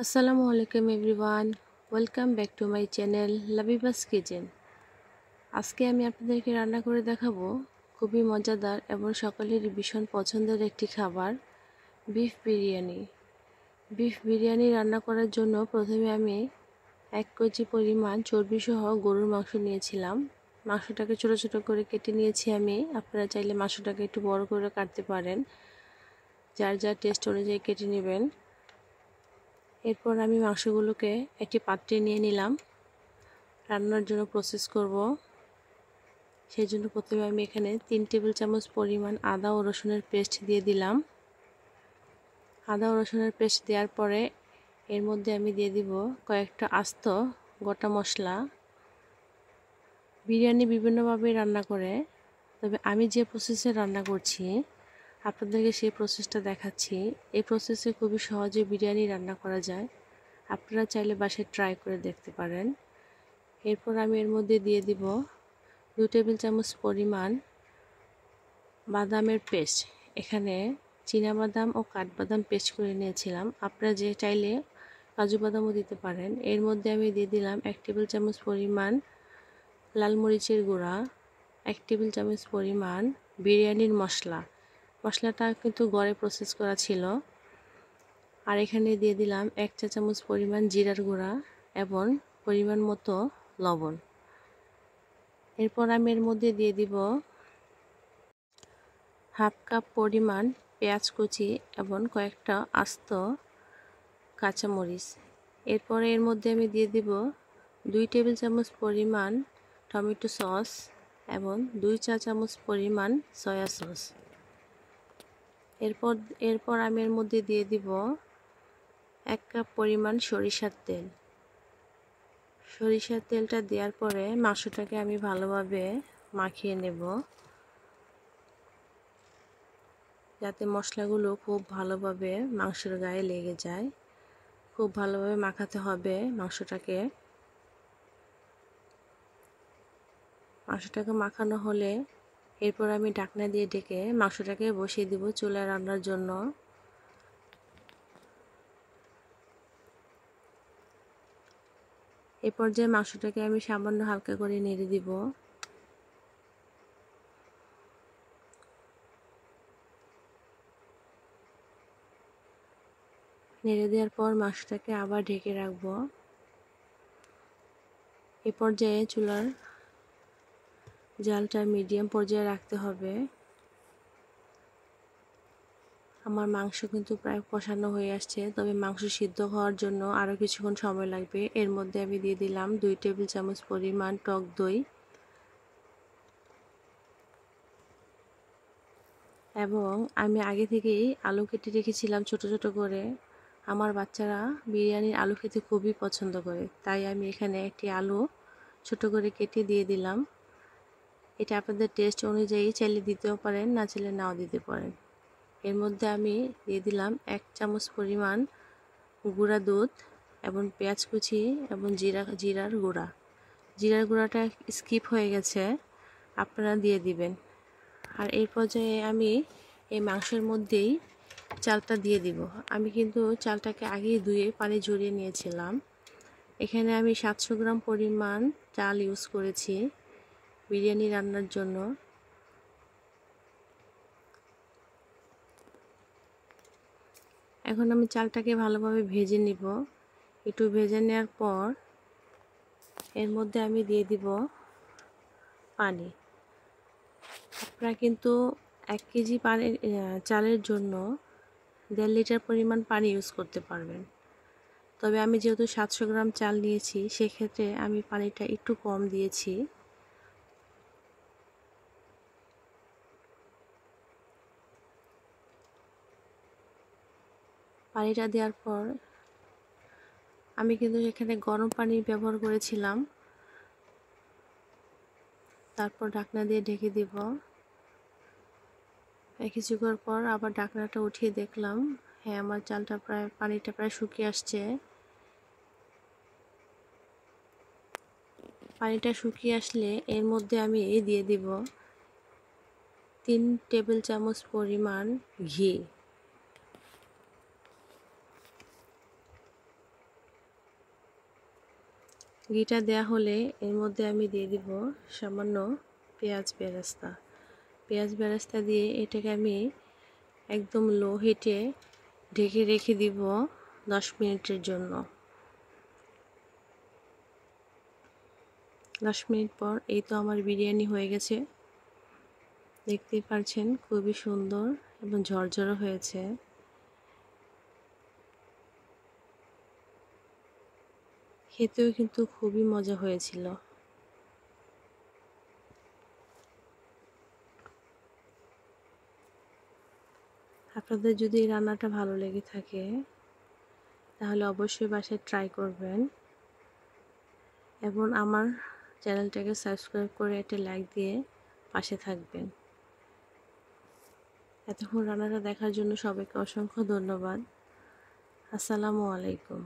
আসসালামু আলাইকুম everyone, welcome back to my channel Labiba's kitchen. আজকে আমি আপনাদেরকে রান্না করে দেখাবো খুবই মজাদার এবং সকলেরই ভীষণ পছন্দের একটি খাবার, বিফ বিরিয়ানি। বিফ বিরিয়ানি রান্না করার জন্য প্রথমে আমি 1 কেজি পরিমাণ চর্বিসহ গরুর মাংস নিয়েছিলাম। মাংসটাকে ছোটো ছোটো করে কেটে নিয়েছি আমি। আপনারা চাইলে মাংসটাকে একটু বড় করে কাটতে পারেন, যার যার টেস্ট অনুযায়ী কেটে নেবেন। এরপর আমি মাংসগুলোকে একটি পাত্রে নিয়ে নিলাম। রান্নার জন্য প্রসেস করব, সেই জন্য প্রথমে আমি এখানে 3 টেবিল চামচ পরিমাণ আদা ও রসুনের পেস্ট দিয়ে দিলাম। আদা ও রসুনের পেস্ট দেওয়ার পরে এর মধ্যে আমি দিয়ে দিব কয়েকটা আস্ত গোটা মশলা। বিরিয়ানি বিভিন্নভাবে রান্না করে, তবে আমি যে প্রসেসে রান্না করছি আপনাদেরকে সেই প্রসেসটা দেখাচ্ছি। এই প্রসেসে খুবই সহজে বিরিয়ানি রান্না করা যায়, আপনারা চাইলে বাসায় ট্রাই করে দেখতে পারেন। এরপর আমি এর মধ্যে দিয়ে দিব 2 টেবিল চামচ পরিমাণ বাদামের পেস্ট। এখানে চীনাবাদাম ও কাঠবাদাম পেস্ট করে নিয়েছিলাম, আপনারা যে চাইলে কাজু বাদামও দিতে পারেন। এর মধ্যে আমি দিয়ে দিলাম 1 টেবিল চামচ পরিমাণ লাল মরিচের গুঁড়া, 1 টেবিল চামচ পরিমাণ বিরিয়ানির মশলা। মশলাটা কিন্তু গড়ে প্রসেস করা ছিল। আর এখানে দিয়ে দিলাম 1 চা চামচ পরিমাণ জিরার গুঁড়া এবং পরিমাণ মতো লবণ। এরপর আমি এর মধ্যে দিয়ে দিব হাফ কাপ পরিমাণ পেঁয়াজ কুচি এবং কয়েকটা আস্ত কাঁচামরিচ। এরপরে এর মধ্যে আমি দিয়ে দিব 2 টেবিল চামচ পরিমাণ টমেটো সস এবং 2 চা চামচ পরিমাণ সয়া সস। এরপর আমি এর মধ্যে দিয়ে দিব 1 কাপ পরিমাণ সরিষার তেল। সরিষার তেলটা দেওয়ার পরে মাংসটাকে আমি ভালোভাবে মাখিয়ে নেব, যাতে মশলাগুলো খুব ভালোভাবে মাংসের গায়ে লেগে যায়। খুব ভালোভাবে মাখাতে হবে মাংসটাকে। মাংসটাকে মাখানো হলে এরপর আমি ঢাকনা দিয়ে ঢেকে মাংসটাকে বসিয়ে দিব চুলায় রান্নার জন্য। এই পর্যায়ে মাংসটাকে আমি সামান্য হালকা করে নেড়ে দিব। নেড়ে দেওয়ার পর মাংসটাকে আবার ঢেকে রাখবো। এই পর্যায়ে চুলার জালটা মিডিয়াম পর্যায়ে রাখতে হবে। আমার মাংস কিন্তু প্রায় কষানো হয়ে আসছে, তবে মাংস সিদ্ধ হওয়ার জন্য আরও কিছুক্ষণ সময় লাগবে। এর মধ্যে আমি দিয়ে দিলাম 2 টেবিল চামচ পরিমাণ টক দই এবং আমি আগে থেকেই আলু কেটে রেখেছিলাম ছোট ছোট করে। আমার বাচ্চারা বিরিয়ানির আলু খেতে খুবই পছন্দ করে, তাই আমি এখানে একটি আলু ছোট করে কেটে দিয়ে দিলাম। এটা আপনাদের টেস্ট অনুযায়ী চাইলে দিতেও পারেন, না চাইলে নাও দিতে পারেন। এর মধ্যে আমি দিয়ে দিলাম 1 চামচ পরিমাণ গুঁড়া দুধ এবং পেঁয়াজ কুচি এবং জিরার গুঁড়া। জিরার গুঁড়াটা স্কিপ হয়ে গেছে, আপনারা দিয়ে দিবেন। আর এই পর্যায়ে আমি এই মাংসের মধ্যেই চালটা দিয়ে দিব। আমি কিন্তু চালটাকে আগেই ধুয়ে পানি ঝরিয়ে নিয়েছিলাম। এখানে আমি 700 গ্রাম পরিমাণ চাল ইউজ করেছি বিরিয়ানি রান্নার জন্য। এখন আমি চালটাকে ভালোভাবে ভেজে নিব। একটু ভেজে নেওয়ার পর এর মধ্যে আমি দিয়ে দিব পানি। আপনারা কিন্তু 1 কেজি চালের জন্য 1.5 লিটার পরিমাণ পানি ইউজ করতে পারবেন, তবে আমি যেহেতু 700 গ্রাম চাল নিয়েছি সেক্ষেত্রে আমি পানিটা একটু কম দিয়েছি। পানিটা দেওয়ার পর আমি কিন্তু এখানে গরম পানি ব্যবহার করেছিলাম। তারপর ঢাকনা দিয়ে ঢেকে দিব। কিছুক্ষণ পর আবার ঢাকনাটা উঠিয়ে দেখলাম, হ্যাঁ, আমার চালটা পানিটা প্রায় শুকিয়ে আসছে। পানিটা শুকিয়ে আসলে এর মধ্যে আমি দিয়ে দিব 3 টেবিল চামচ পরিমাণ ঘি। ঘিটা দেয়া হলে এর মধ্যে আমি দিয়ে দিব সামান্য পেঁয়াজ বেরেস্তা। পেঁয়াজ বেরেস্তা দিয়ে এটাকে আমি একদম লো হিটে ঢেকে রেখে দিব 10 মিনিটের জন্য। 10 মিনিট পর এই তো আমার বিরিয়ানি হয়ে গেছে। দেখতেই পাচ্ছেন খুবই সুন্দর এবং ঝরঝরে হয়েছে। খেতেও কিন্তু খুবই মজা হয়েছিল। আপনাদের যদি এই রান্নাটা ভালো লেগে থাকে তাহলে অবশ্যই বাসায় ট্রাই করবেন এবং আমার চ্যানেলটাকে সাবস্ক্রাইব করে একটা লাইক দিয়ে পাশে থাকবেন। এতক্ষণ রান্নাটা দেখার জন্য সবাইকে অসংখ্য ধন্যবাদ। আসসালামু আলাইকুম।